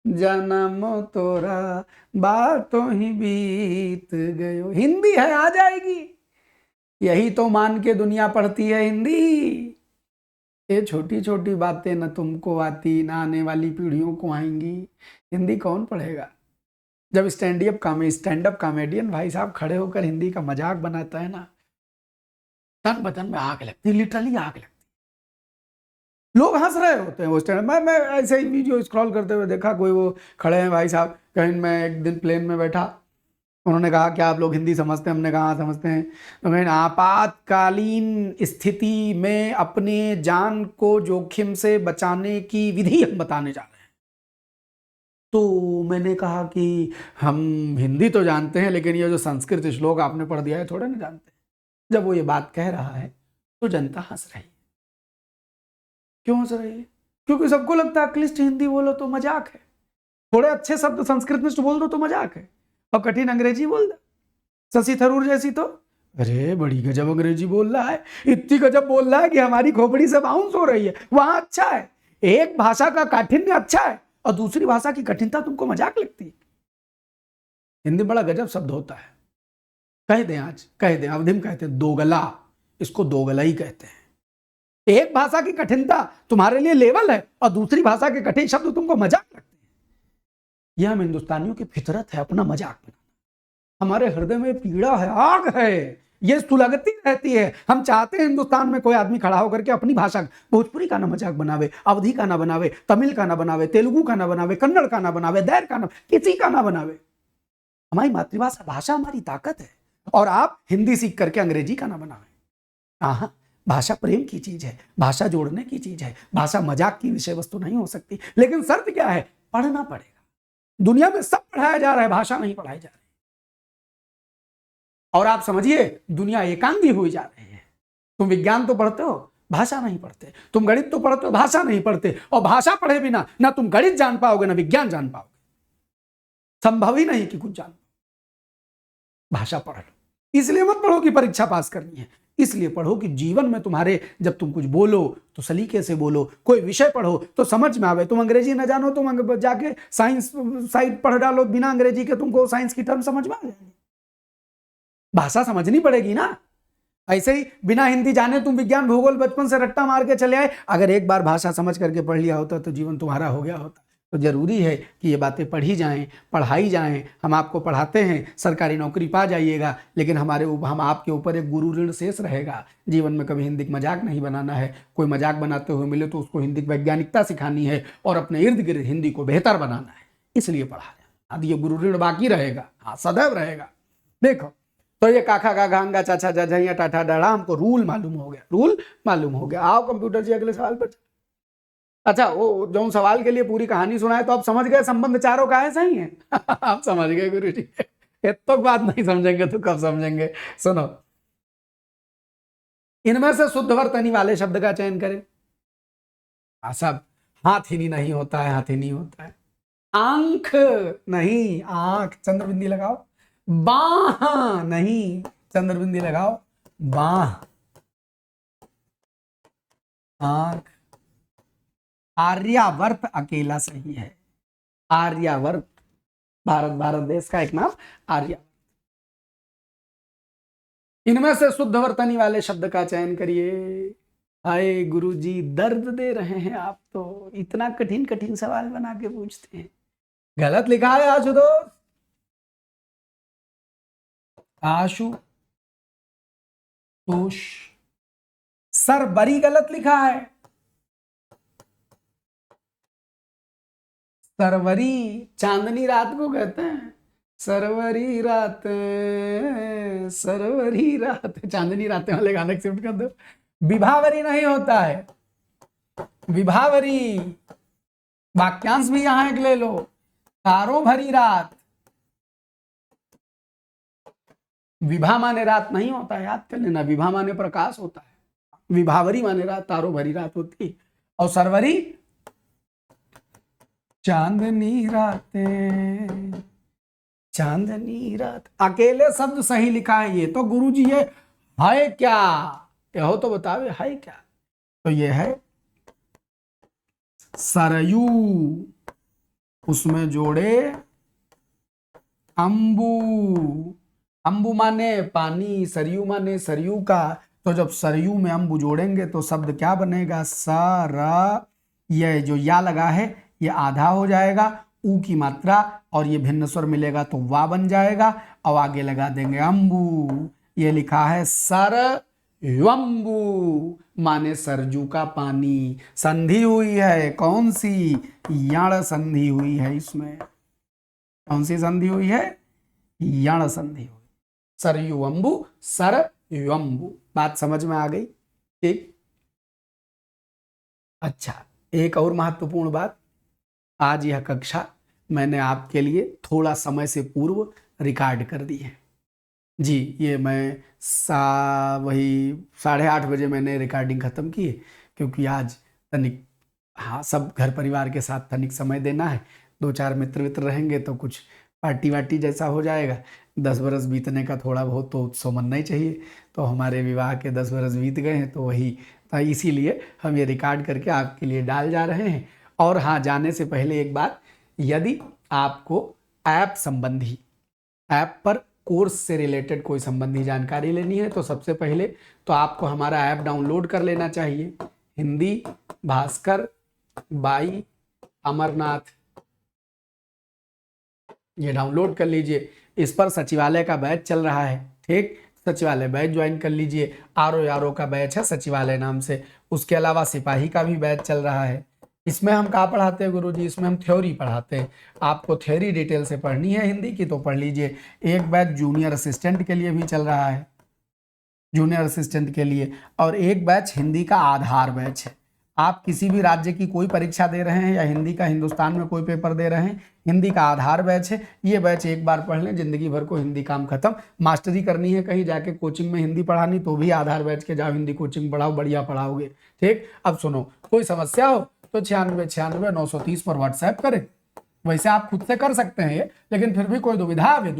जन्म तोरा बातों ही बीत गयो, हिंदी है आ जाएगी, यही तो मान के दुनिया पढ़ती है हिंदी। ये छोटी छोटी बातें न तुमको आती, ना आने वाली पीढ़ियों को आएंगी। हिंदी कौन पढ़ेगा? जब स्टैंड अप कॉमेडियन भाई साहब खड़े होकर हिंदी का मजाक बनाता है ना, तन बदन में आग लगती, लिटरली आग लगती। लोग हंस रहे होते हैं उस टाइम। मैं ऐसे ही वीडियो स्क्रॉल करते हुए देखा, कोई वो खड़े हैं भाई साहब, कहीं मैं एक दिन प्लेन में बैठा, उन्होंने कहा क्या आप लोग हिंदी समझते हैं? हमने कहा हाँ समझते हैं। तो मैंने आपातकालीन स्थिति में अपने जान को जोखिम से बचाने की विधि हम बताने जा रहे हैं। तो मैंने कहा कि हम हिंदी तो जानते हैं, लेकिन ये जो संस्कृत श्लोक आपने पढ़ दिया है थोड़ा ना जानते हैं। जब वो ये बात कह रहा है तो जनता हंस रही है। क्यों हंस रही है? क्योंकि सबको लगता है क्लिष्ट हिंदी बोलो तो मजाक है, थोड़े अच्छे शब्द संस्कृत में बोल दो तो मजाक है, और कठिन अंग्रेजी बोल दो। शशि थरूर जैसी तो अरे बड़ी गजब अंग्रेजी बोल रहा है, इतनी गजब बोल रहा है कि हमारी खोपड़ी से बाउंस हो रही है। वहां अच्छा है, एक भाषा का काठिन्य अच्छा है और दूसरी भाषा की कठिनता तुमको मजाक लगती है। हिंदी बड़ा गजब शब्द होता है। कह दें, आज कह दें, अवधि में कहते हैं दोगला, इसको दोगला ही कहते हैं। एक भाषा की कठिनता तुम्हारे लिए लेवल है और दूसरी भाषा के कठिन शब्द तुमको मजाक लगते हैं। यह हम हिंदुस्तानियों की फितरत है, अपना मजाक बनाना। हमारे हृदय में पीड़ा है, आग है, ये सुलगती रहती है। हम चाहते हैं हिंदुस्तान में कोई आदमी खड़ा होकर के अपनी भाषा, भोजपुरी का ना मजाक बनावे, अवधी का ना बनावे, तमिल का ना बनावे, तेलुगु का ना बनावे, कन्नड़ का ना बनावे, दैर का ना, किसी का ना बनावे। हमारी मातृभाषा भाषा हमारी ताकत है और आप हिंदी सीख करके अंग्रेजी का ना बनाएं। हाँ, भाषा प्रेम की चीज है, भाषा जोड़ने की चीज है, भाषा मजाक की विषय वस्तु नहीं हो सकती। लेकिन शर्त क्या है? पढ़ना पड़ेगा। दुनिया में सब पढ़ाया जा रहा है, भाषा नहीं पढ़ाई जा रही। और आप समझिए दुनिया एकांगी हुई जा रही है। तुम विज्ञान तो पढ़ते हो, भाषा नहीं पढ़ते। तुम गणित तो पढ़ते हो, भाषा नहीं पढ़ते। और भाषा पढ़े बिना ना तुम गणित जान पाओगे ना विज्ञान जान पाओगे। संभव ही नहीं कि कुछ जान। भाषा पढ़ लो। इसलिए मत पढ़ो कि परीक्षा पास करनी है, इसलिए पढ़ो कि जीवन में तुम्हारे जब तुम कुछ बोलो तो सलीके से बोलो। कोई विषय पढ़ो तो समझ में आवे। तुम अंग्रेजी ना जानो, तुम जाके साइंस साइड पढ़ डालो बिना अंग्रेजी के, तुमको साइंस की टर्म समझ में आ जाएगी। भाषा समझनी पड़ेगी ना। ऐसे ही बिना हिंदी जाने तुम विज्ञान भूगोल बचपन से रट्टा मार के चले आए, अगर एक बार भाषा समझ करके पढ़ लिया होता तो जीवन तुम्हारा हो गया होता। तो जरूरी है कि ये बातें पढ़ी जाएं, पढ़ाई जाएं। हम आपको पढ़ाते हैं, सरकारी नौकरी पा जाइएगा, लेकिन हम आपके ऊपर एक गुरु ऋण शेष रहेगा। जीवन में कभी हिंदी का मजाक नहीं बनाना है। कोई मजाक बनाते हुए मिले तो उसको हिंदी की वैज्ञानिकता सिखानी है और अपने इर्द गिर्द हिंदी को बेहतर बनाना है, इसलिए पढ़ा रहे हैं। ये गुरु ऋण बाकी रहेगा, हाँ सदैव रहेगा। देखो तो ये काखा काखा अंगा चाचा जझैया टाटा डड़ा, हमको रूल मालूम हो गया, रूल मालूम हो गया। आओ कंप्यूटर जी अगले सवाल पर। अच्छा, वो जो सवाल के लिए पूरी कहानी सुनाए तो आप समझ गए संबंध चारों का है, सही है। आप समझ गए गुरु जी। तो बात नहीं समझेंगे तो कब समझेंगे। सुनो, इनमें से शुद्ध वर्तनी वाले शब्द का चयन करें। सब हाथिनी नहीं होता है, हाथिनी होता है। आंख नहीं, आंख चंद्र बिंदी लगाओ। बाह नहीं, चंद्र बिंदी लगाओ। बाह, आंख। आर्यावर्त अकेला सही है। आर्यावर्त, भारत देश का एक नाम आर्या। इनमें से शुद्ध वर्तनी वाले शब्द का चयन करिए। हाय गुरुजी, दर्द दे रहे हैं आप तो, इतना कठिन कठिन सवाल बना के पूछते हैं। गलत लिखा है आशुतोष, आशुतोष। सरबरी गलत लिखा है, सरवरी चांदनी रात को कहते हैं। सरवरी रात, सरवरी रात, चांदनी रातें वाले गाने शिफ्ट कर दो। विभावरी नहीं होता है, विभावरी। वाक्यांश भी यहां एक ले लो। तारों भरी रात, विभा माने रात नहीं होता है, याद कर लेना। विभा माने प्रकाश होता है, विभावरी माने रात, तारों भरी रात होती। और सरवरी चांदनी रातें, चांदनी रात। अकेले शब्द सही लिखा है। ये तो गुरुजी ये है क्या, ये हो तो बतावे है क्या। तो ये है सरयू, उसमें जोड़े अंबू। अंबू माने पानी, सरयू माने सरयू का। तो जब सरयू में अंबू जोड़ेंगे तो शब्द क्या बनेगा? सर। ये जो या लगा है ये आधा हो जाएगा, ऊ की मात्रा, और ये भिन्न स्वर मिलेगा तो वा बन जाएगा। और आगे लगा देंगे अंबू। ये लिखा है सरयम्बू, माने सरजू का पानी। संधि हुई है, कौन सी? यण संधि हुई है इसमें। कौन सी संधि हुई है? यण संधि हुई। सरयू अंबू, सरयम्बू। बात समझ में आ गई? ठीक। अच्छा, एक और महत्वपूर्ण बात, आज यह कक्षा मैंने आपके लिए थोड़ा समय से पूर्व रिकॉर्ड कर दी है। जी, ये मैं वही 8:30 बजे मैंने रिकॉर्डिंग ख़त्म की है, क्योंकि आज तनिक हाँ सब घर परिवार के साथ तनिक समय देना है। 2-4 मित्र रहेंगे तो कुछ पार्टी वार्टी जैसा हो जाएगा। 10 बरस बीतने का थोड़ा बहुत तो उत्सव मनना ही चाहिए। तो हमारे विवाह के 10 बरस बीत गए हैं, तो वही तो इसीलिए हम ये रिकॉर्ड करके आपके लिए डाल जा रहे हैं। और हाँ, जाने से पहले एक बात, यदि आपको ऐप संबंधी, ऐप पर कोर्स से रिलेटेड कोई संबंधी जानकारी लेनी है तो सबसे पहले तो आपको हमारा ऐप डाउनलोड कर लेना चाहिए। हिंदी भास्कर बाई अमरनाथ, ये डाउनलोड कर लीजिए। इस पर सचिवालय का बैच चल रहा है, ठीक। सचिवालय बैच ज्वाइन कर लीजिए। आरओ का बैच है सचिवालय नाम से। उसके अलावा सिपाही का भी बैच चल रहा है। इसमें हम कहाँ पढ़ाते हैं गुरुजी? इसमें हम थ्योरी पढ़ाते हैं। आपको थ्योरी डिटेल से पढ़नी है हिंदी की तो पढ़ लीजिए। एक बैच जूनियर असिस्टेंट के लिए भी चल रहा है, जूनियर असिस्टेंट के लिए, और एक बैच हिंदी का आधार बैच है। आप किसी भी राज्य की कोई परीक्षा दे रहे हैं या हिंदी का हिंदुस्तान में कोई पेपर दे रहे हैं, हिंदी का आधार बैच है। ये बैच एक बार पढ़ लें, जिंदगी भर को हिंदी काम खत्म। मास्टरी करनी है कहीं जाके कोचिंग में हिंदी पढ़ानी, तो भी आधार बैच के जाओ, हिंदी कोचिंग पढ़ाओ, बढ़िया पढ़ाओगे। ठीक, अब सुनो, कोई समस्या हो तो 9696 पर व्हाट्सएप करें। वैसे आप खुद से कर सकते हैं ये, लेकिन फिर भी कोई दुविधा आवे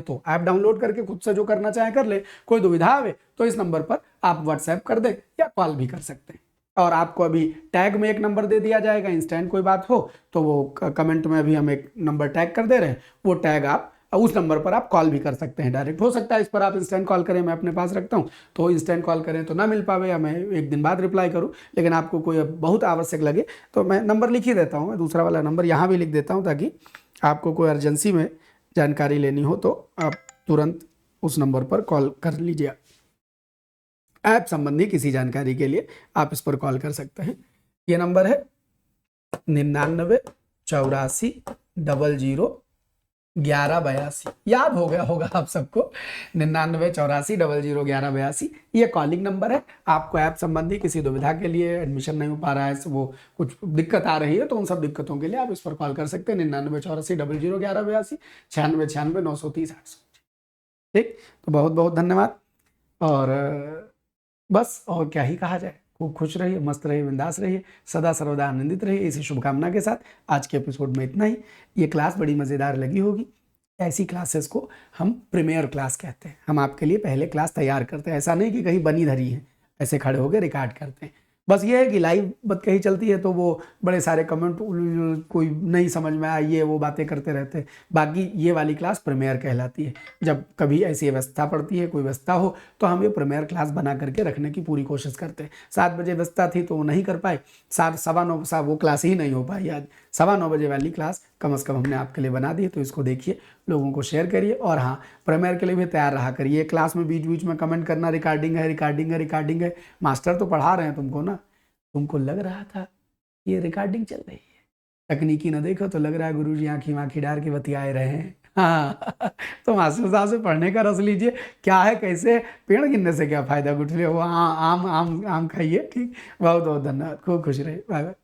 तो ऐप डाउनलोड करके खुद से जो करना चाहे कर ले। कोई दुविधा आवे तो इस नंबर पर आप व्हाट्सएप कर दें या कॉल भी कर सकते हैं। और आपको अभी टैग में एक नंबर दे दिया जाएगा, इंस्टेंट कोई बात हो तो वो कमेंट में अभी हम एक नंबर टैग कर दे रहे हैं, वो टैग आप उस नंबर पर आप कॉल भी कर सकते हैं डायरेक्ट। हो सकता है इस पर आप इंस्टेंट कॉल करें, मैं अपने पास रखता हूँ, तो इंस्टेंट कॉल करें तो ना मिल पावे या मैं एक दिन बाद रिप्लाई करूँ, लेकिन आपको कोई बहुत आवश्यक लगे तो मैं नंबर लिख ही देता हूँ। मैं दूसरा वाला नंबर यहाँ भी लिख देता हूँ, ताकि आपको कोई अर्जेंसी में जानकारी लेनी हो तो आप तुरंत उस नंबर पर कॉल कर लीजिए। ऐप संबंधी किसी जानकारी के लिए आप इस पर कॉल कर सकते हैं। ये नंबर है 9984001182। याद हो गया होगा आप सबको, 9984001182। ये कॉलिंग नंबर है। आपको ऐप संबंधी किसी दुविधा के लिए, एडमिशन नहीं हो पा रहा है, वो कुछ दिक्कत आ रही है, तो उन सब दिक्कतों के लिए आप इस पर कॉल कर सकते हैं। 9984001182, 9696930800। ठीक, तो बहुत बहुत धन्यवाद। और बस और क्या ही कहा जाए, खूब खुश रहिए, मस्त रहिए, बिंदास रहिए, सदा सर्वदा आनंदित रहिए, इसी शुभकामना के साथ आज के एपिसोड में इतना ही। ये क्लास बड़ी मज़ेदार लगी होगी। ऐसी क्लासेस को हम प्रीमियर क्लास कहते हैं। हम आपके लिए पहले क्लास तैयार करते हैं, ऐसा नहीं कि कहीं बनी धरी है, ऐसे खड़े होकर रिकॉर्ड करते हैं। बस ये है कि लाइव बात कही चलती है तो वो बड़े सारे कमेंट, कोई नहीं समझ में आया, ये वो बातें करते रहते हैं। बाकी ये वाली क्लास प्रीमियर कहलाती है। जब कभी ऐसी व्यवस्था पड़ती है, कोई व्यवस्था हो, तो हम ये प्रीमियर क्लास बना करके रखने की पूरी कोशिश करते हैं। 7 बजे व्यवस्था थी तो वो नहीं कर पाए, 7:15 वो क्लास ही नहीं हो पाई। आज 9:15 बजे वाली क्लास कम से कम हमने आपके लिए बना दी है, तो इसको देखिए, लोगों को शेयर करिए। और हाँ, प्रीमियर के लिए भी तैयार रहा करिए। क्लास में बीच बीच में कमेंट करना, रिकॉर्डिंग है, रिकॉर्डिंग है, रिकॉर्डिंग है। मास्टर तो पढ़ा रहे हैं तुमको ना, तुमको लग रहा था ये रिकॉर्डिंग चल रही है, तकनीकी ना देखो तो लग रहा है गुरुजी आँखी वाँखी डाल के बतियाए रहे हैं। हाँ तो मास्टर साहब से पढ़ने का रस लीजिए। क्या है, कैसे, पेड़ गिनने से क्या फ़ायदा, गुठली वो आम आम आम आम खाइए। ठीक, बहुत बहुत धन्यवाद, खूब खुश रहिए, बाय बाय।